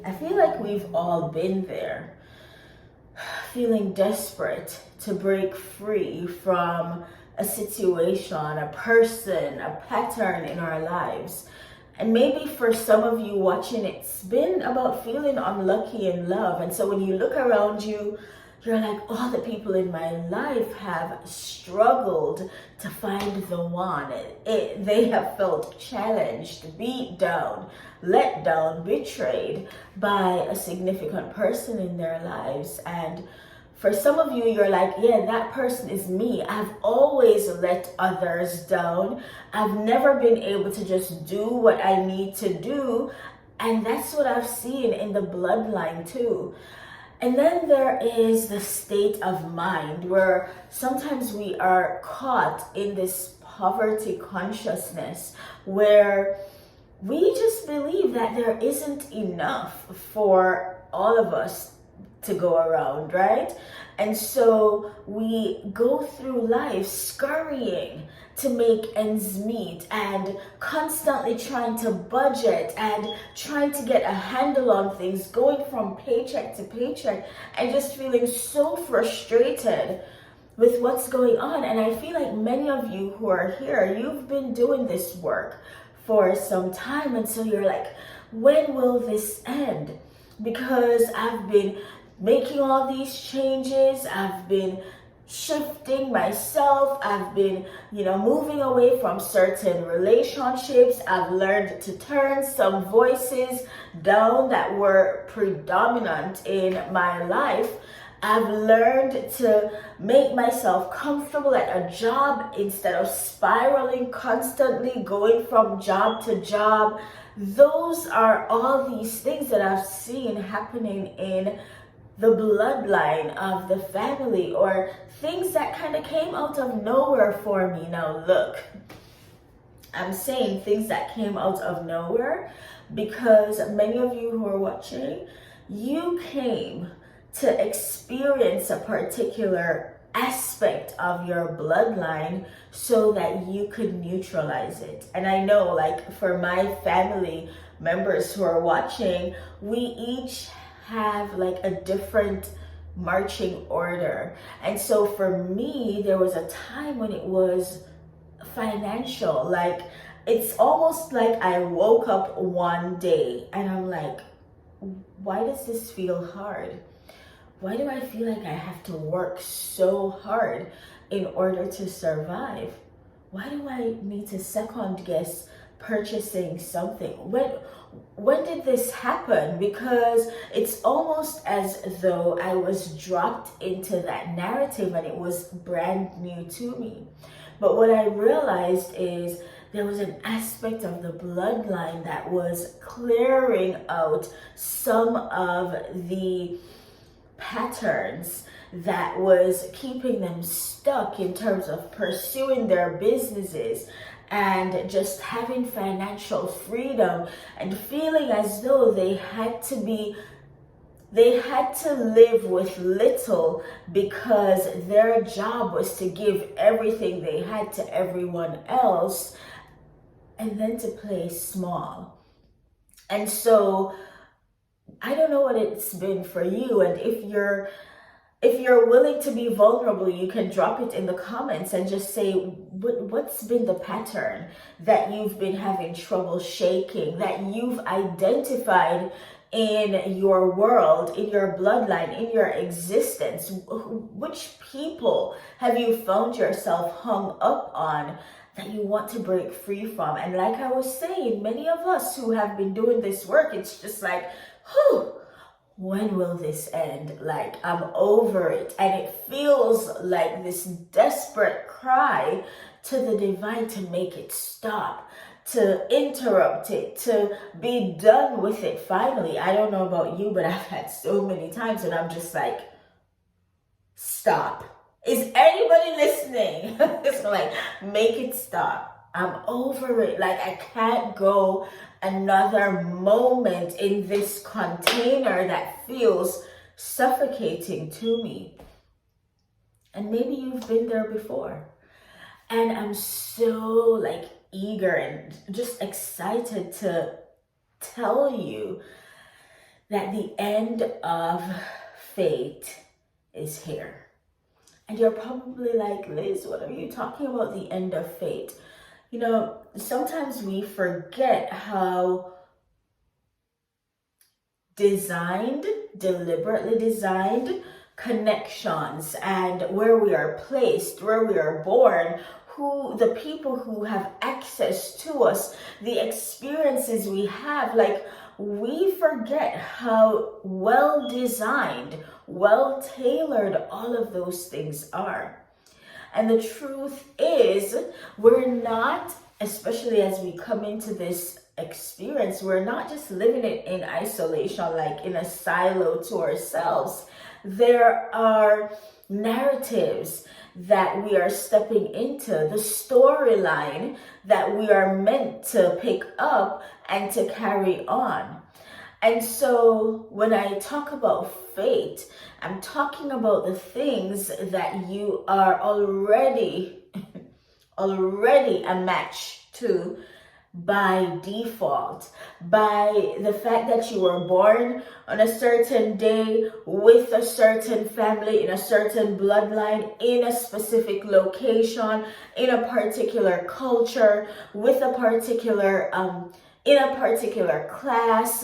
I feel like we've all been there, feeling desperate to break free from a situation, a person, a pattern in our lives. And maybe for some of you watching, it's been about feeling unlucky in love. And so when you look around you, you're like, all the people in my life have struggled to find the one. They have felt challenged, beat down, let down, betrayed by a significant person in their lives. And for some of you, you're like, yeah, that person is me. I've always let others down. I've never been able to just do what I need to do. And that's what I've seen in the bloodline too. And then there is the state of mind where sometimes we are caught in this poverty consciousness where we just believe that there isn't enough for all of us to go around, right? And so we go through life scurrying to make ends meet and constantly trying to budget and trying to get a handle on things, going from paycheck to paycheck and just feeling so frustrated with what's going on. And I feel like many of you who are here, you've been doing this work for some time, and so you're like, when will this end? Because I've been making all these changes, I've been shifting myself, I've been, moving away from certain relationships, I've learned to turn some voices down that were predominant in my life. I've learned to make myself comfortable at a job instead of spiraling constantly, going from job to job. Those are all these things that I've seen happening in the bloodline of the family, or things that kind of came out of nowhere for me. Now look, I'm saying things that came out of nowhere because many of you who are watching, you came to experience a particular aspect of your bloodline so that you could neutralize it. And I know, like, for my family members who are watching, we each have like a different marching order. And so for me, there was a time when it was financial. Like, it's almost like I woke up one day and I'm like, why does this feel hard? Why do I feel like I have to work so hard in order to survive? Why do I need to second guess purchasing something? When did this happen? Because it's almost as though I was dropped into that narrative and it was brand new to me. But what I realized is there was an aspect of the bloodline that was clearing out some of the patterns that was keeping them stuck in terms of pursuing their businesses and just having financial freedom and feeling as though they had to live with little because their job was to give everything they had to everyone else and then to play small. And so I don't know what it's been for you, and if you're willing to be vulnerable, you can drop it in the comments and just say what's been the pattern that you've been having trouble shaking, that you've identified in your world, in your bloodline, in your existence. Which people have you found yourself hung up on that you want to break free from? And like I was saying, many of us who have been doing this work, it's just like, whew, when will this end? Like, I'm over it. And it feels like this desperate cry to the divine to make it stop, to interrupt it, to be done with it finally. I don't know about you, but I've had so many times and I'm just like, stop. Is anybody listening? It's like, make it stop. I'm over it. Like, I can't go another moment in this container that feels suffocating to me. And maybe you've been there before. And I'm so like eager and just excited to tell you that the end of fate is here. And you're probably like, Liz, what are you talking about, the end of fate? You know, sometimes we forget how deliberately designed connections and where we are placed, where we are born, who the people who have access to us, the experiences we have, like we forget how well designed, well tailored all of those things are. And the truth is, we're not, especially as we come into this experience, we're not just living it in isolation, like in a silo to ourselves. There are narratives that we are stepping into, the storyline that we are meant to pick up and to carry on. And so when I talk about fate, I'm talking about the things that you are already a match to by default, by the fact that you were born on a certain day with a certain family, in a certain bloodline, in a specific location, in a particular culture, with a particular in a particular class,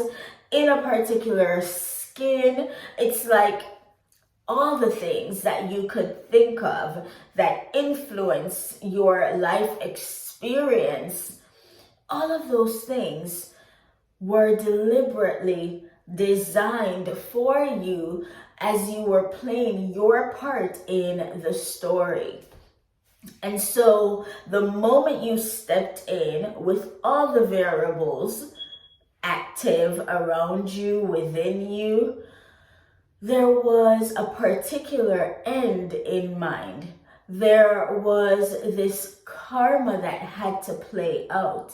in a particular skin. It's like all the things that you could think of that influence your life experience, all of those things were deliberately designed for you as you were playing your part in the story. And so the moment you stepped in with all the variables active around you, within you, there was a particular end in mind. There was this karma that had to play out.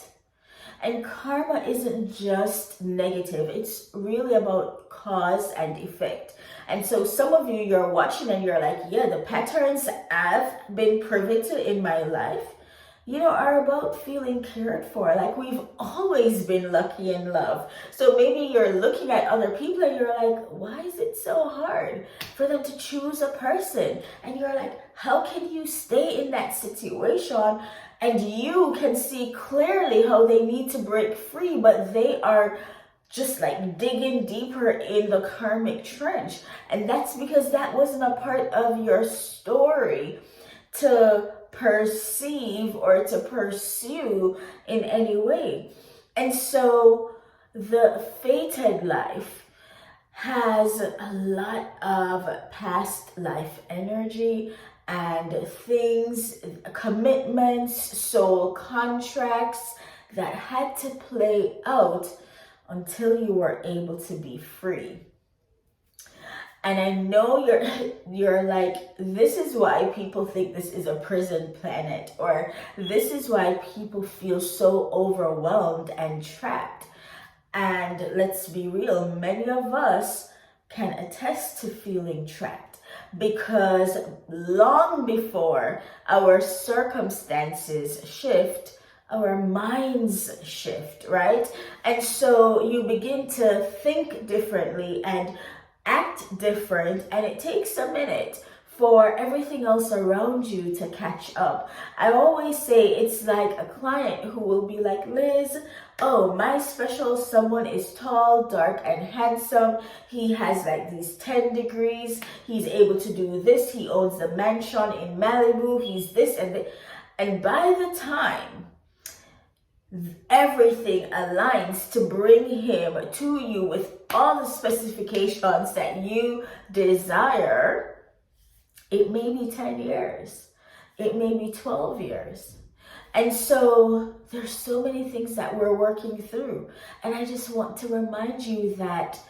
And karma isn't just negative. It's really about cause and effect. And so some of you, you're watching and you're like, yeah, the patterns I've been privy to in my life, are about feeling cared for. Like we've always been lucky in love. So maybe you're looking at other people and you're like, why is it so hard for them to choose a person? And you're like, how can you stay in that situation? And you can see clearly how they need to break free, but they are just like digging deeper in the karmic trench. And that's because that wasn't a part of your story to perceive or to pursue in any way. And so the fated life has a lot of past life energy and things, commitments, soul contracts that had to play out until you were able to be free. And I know you're like, this is why people think this is a prison planet, or this is why people feel so overwhelmed and trapped. And let's be real, many of us can attest to feeling trapped, because long before our circumstances shift, our minds shift, right? And so you begin to think differently and act different, and it takes a minute for everything else around you to catch up. I always say it's like a client who will be like, Liz, oh, my special someone is tall, dark, and handsome. He has like these 10 degrees. He's able to do this. He owns the mansion in Malibu. He's this and that. And by the time everything aligns to bring him to you with all the specifications that you desire, it may be 10 years. It may be 12 years. And so there's so many things that we're working through. And I just want to remind you that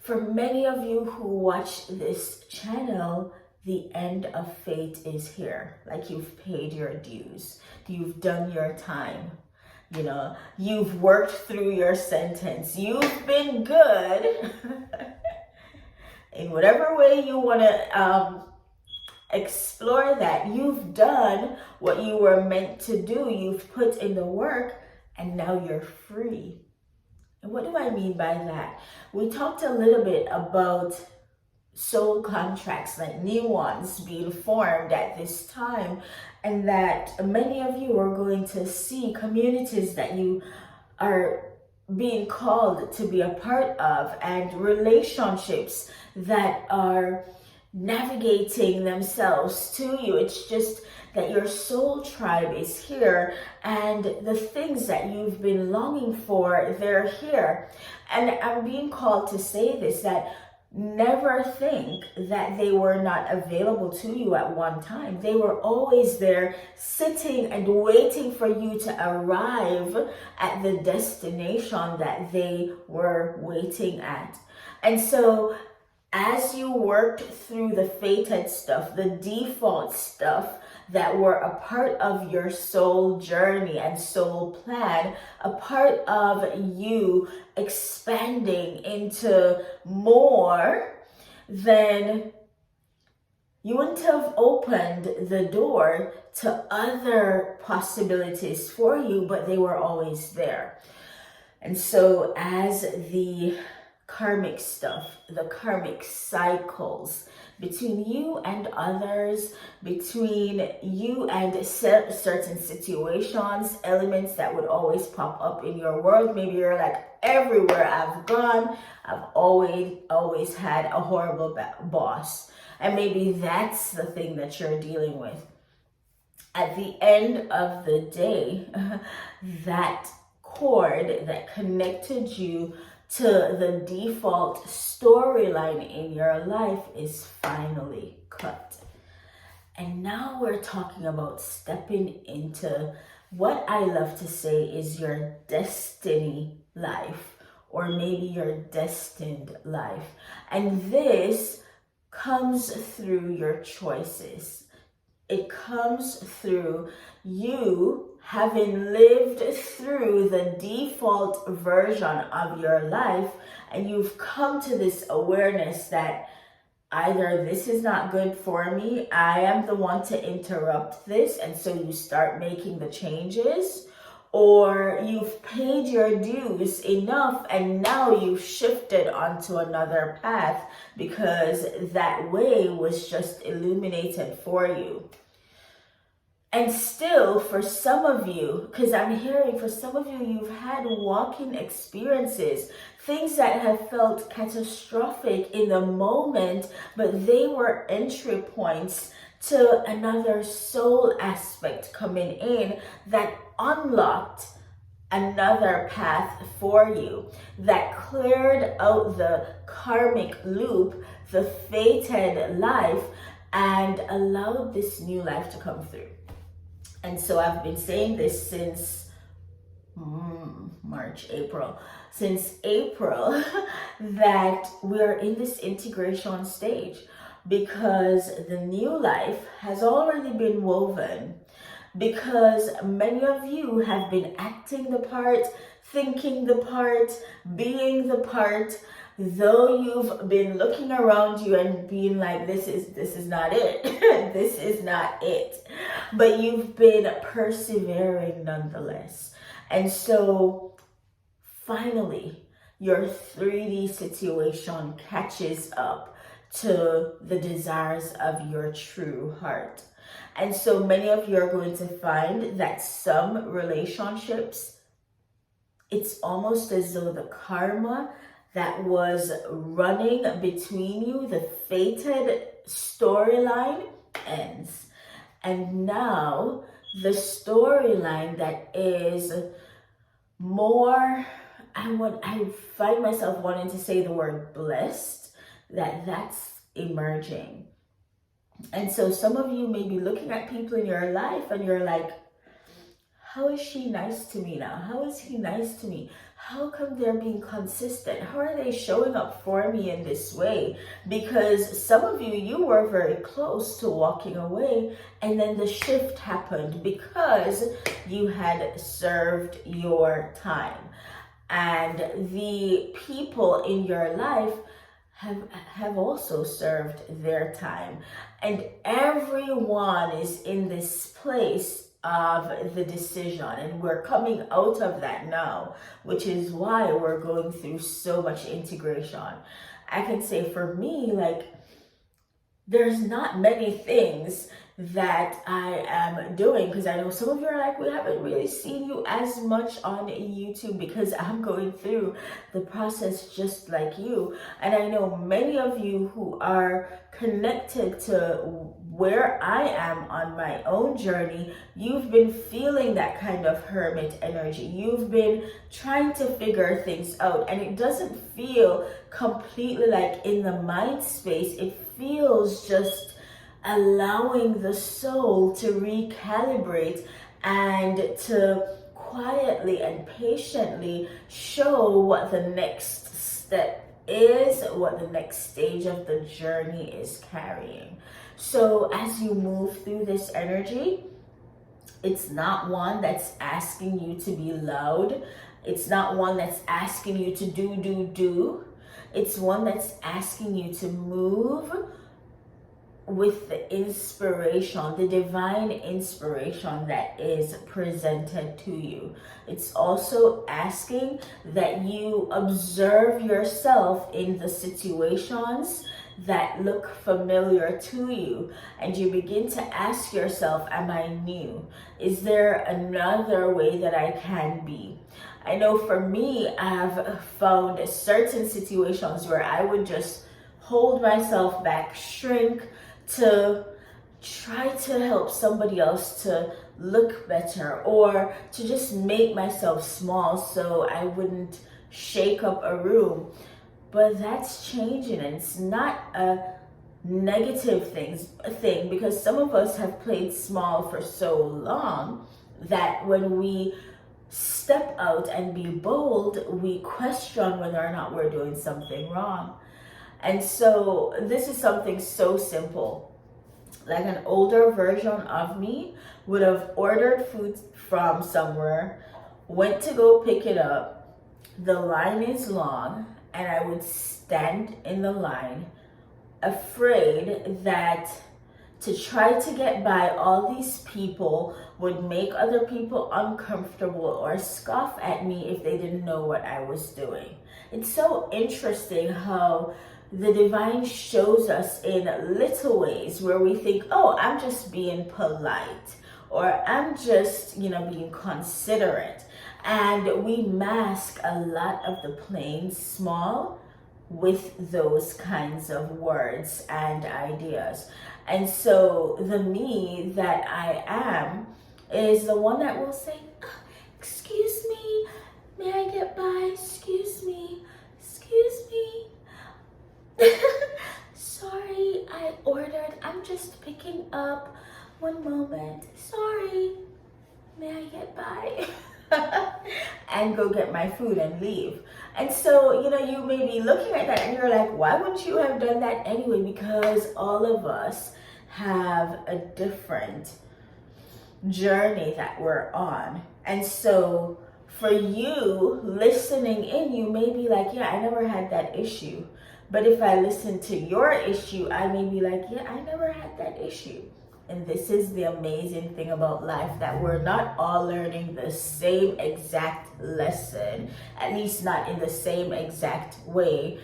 for many of you who watch this channel, the end of fate is here. Like you've paid your dues. You've done your time. You've worked through your sentence. You've been good in whatever way you want to explore that. You've done what you were meant to do. You've put in the work, and now you're free. What do I mean by that? We talked a little bit about soul contracts, like new ones being formed at this time, and that many of you are going to see communities that you are being called to be a part of, and relationships that are navigating themselves to you. It's just that your soul tribe is here, and the things that you've been longing for, they're here. And I'm being called to say this, that never think that they were not available to you at one time. They were always there, sitting and waiting for you to arrive at the destination that they were waiting at. And so as you worked through the fated stuff, the default stuff that were a part of your soul journey and soul plan, a part of you expanding into more, then you wouldn't have opened the door to other possibilities for you, but they were always there. And so as the karmic stuff, the karmic cycles between you and others, between you and certain situations, elements that would always pop up in your world. Maybe you're like, everywhere I've gone, I've always had a horrible boss. And maybe that's the thing that you're dealing with. At the end of the day, that cord that connected you to the default storyline in your life is finally cut. And now we're talking about stepping into what I love to say is your destiny life, or maybe your destined life. And this comes through your choices. It comes through you having lived through the default version of your life, and you've come to this awareness that either this is not good for me, I am the one to interrupt this, and so you start making the changes, or you've paid your dues enough and now you've shifted onto another path because that way was just illuminated for you. And still, for some of you, because I'm hearing for some of you, you've had walking experiences, things that have felt catastrophic in the moment, but they were entry points to another soul aspect coming in that unlocked another path for you, that cleared out the karmic loop, the fated life, and allowed this new life to come through. And so I've been saying this since since April, that we're in this integration stage, because the new life has already been woven, because many of you have been acting the part, thinking the part, being the part, though you've been looking around you and being like, this is not it. This is not it. But you've been persevering nonetheless. And so finally, your 3D situation catches up to the desires of your true heart. And so many of you are going to find that some relationships, it's almost as though the karma that was running between you, the fated storyline, ends. And now the storyline that is more, I find myself wanting to say the word blessed, that's emerging. And so some of you may be looking at people in your life and you're like, how is she nice to me now? How is he nice to me? How come they're being consistent? How are they showing up for me in this way? Because some of you were very close to walking away, and then the shift happened because you had served your time. And the people in your life have also served their time. And everyone is in this place of the decision, and we're coming out of that now, which is why we're going through so much integration. I can say for me, like, there's not many things that I am doing, because I know some of you are like, we haven't really seen you as much on YouTube, because I'm going through the process just like you. And I know many of you who are connected to where I am on my own journey, you've been feeling that kind of hermit energy. You've been trying to figure things out, and it doesn't feel completely like in the mind space. It feels just allowing the soul to recalibrate and to quietly and patiently show what the next step is, what the next stage of the journey is carrying. So as you move through this energy, it's not one that's asking you to be loud. It's not one that's asking you to do. It's one that's asking you to move with the inspiration, the divine inspiration that is presented to you. It's also asking that you observe yourself in the situations that look familiar to you, and you begin to ask yourself, am I new? Is there another way that I can be? I know for me, I've found certain situations where I would just hold myself back, shrink, to try to help somebody else to look better, or to just make myself small so I wouldn't shake up a room. But that's changing, and it's not a negative thing, because some of us have played small for so long that when we step out and be bold, we question whether or not we're doing something wrong. And so this is something so simple. Like, an older version of me would have ordered food from somewhere, went to go pick it up, the line is long, and I would stand in the line, afraid that to try to get by all these people would make other people uncomfortable or scoff at me if they didn't know what I was doing. It's so interesting how the divine shows us in little ways where we think, oh, I'm just being polite, or I'm just, being considerate. And we mask a lot of the playing small with those kinds of words and ideas. And so the me that I am is the one that will say, excuse me, may I get by? Excuse me. Sorry, I ordered. I'm just picking up. One moment. Sorry, may I get by? And go get my food and leave. And so, you may be looking at that and you're like, why wouldn't you have done that anyway? Because all of us have a different journey that we're on. And so for you listening in, you may be like, yeah, I never had that issue. But if I listen to your issue, I may be like, yeah, I never had that issue. And this is the amazing thing about life, that we're not all learning the same exact lesson, at least not in the same exact way.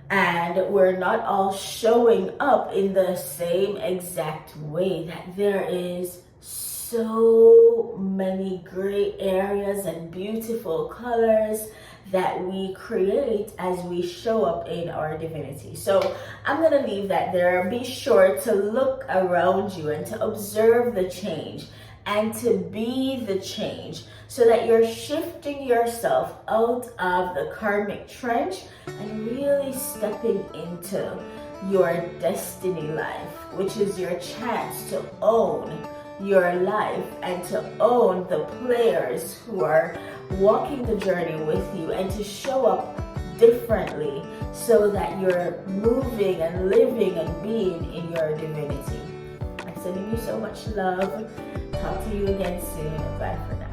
And we're not all showing up in the same exact way, that there is so many gray areas and beautiful colors that we create as we show up in our divinity. So I'm going to leave that there. Be sure to look around you and to observe the change and to be the change, so that you're shifting yourself out of the karmic trench and really stepping into your destiny life, which is your chance to own your life and to own the players who are walking the journey with you, and to show up differently so that you're moving and living and being in your divinity. I'm sending you so much love. Talk to you again soon. Bye for now.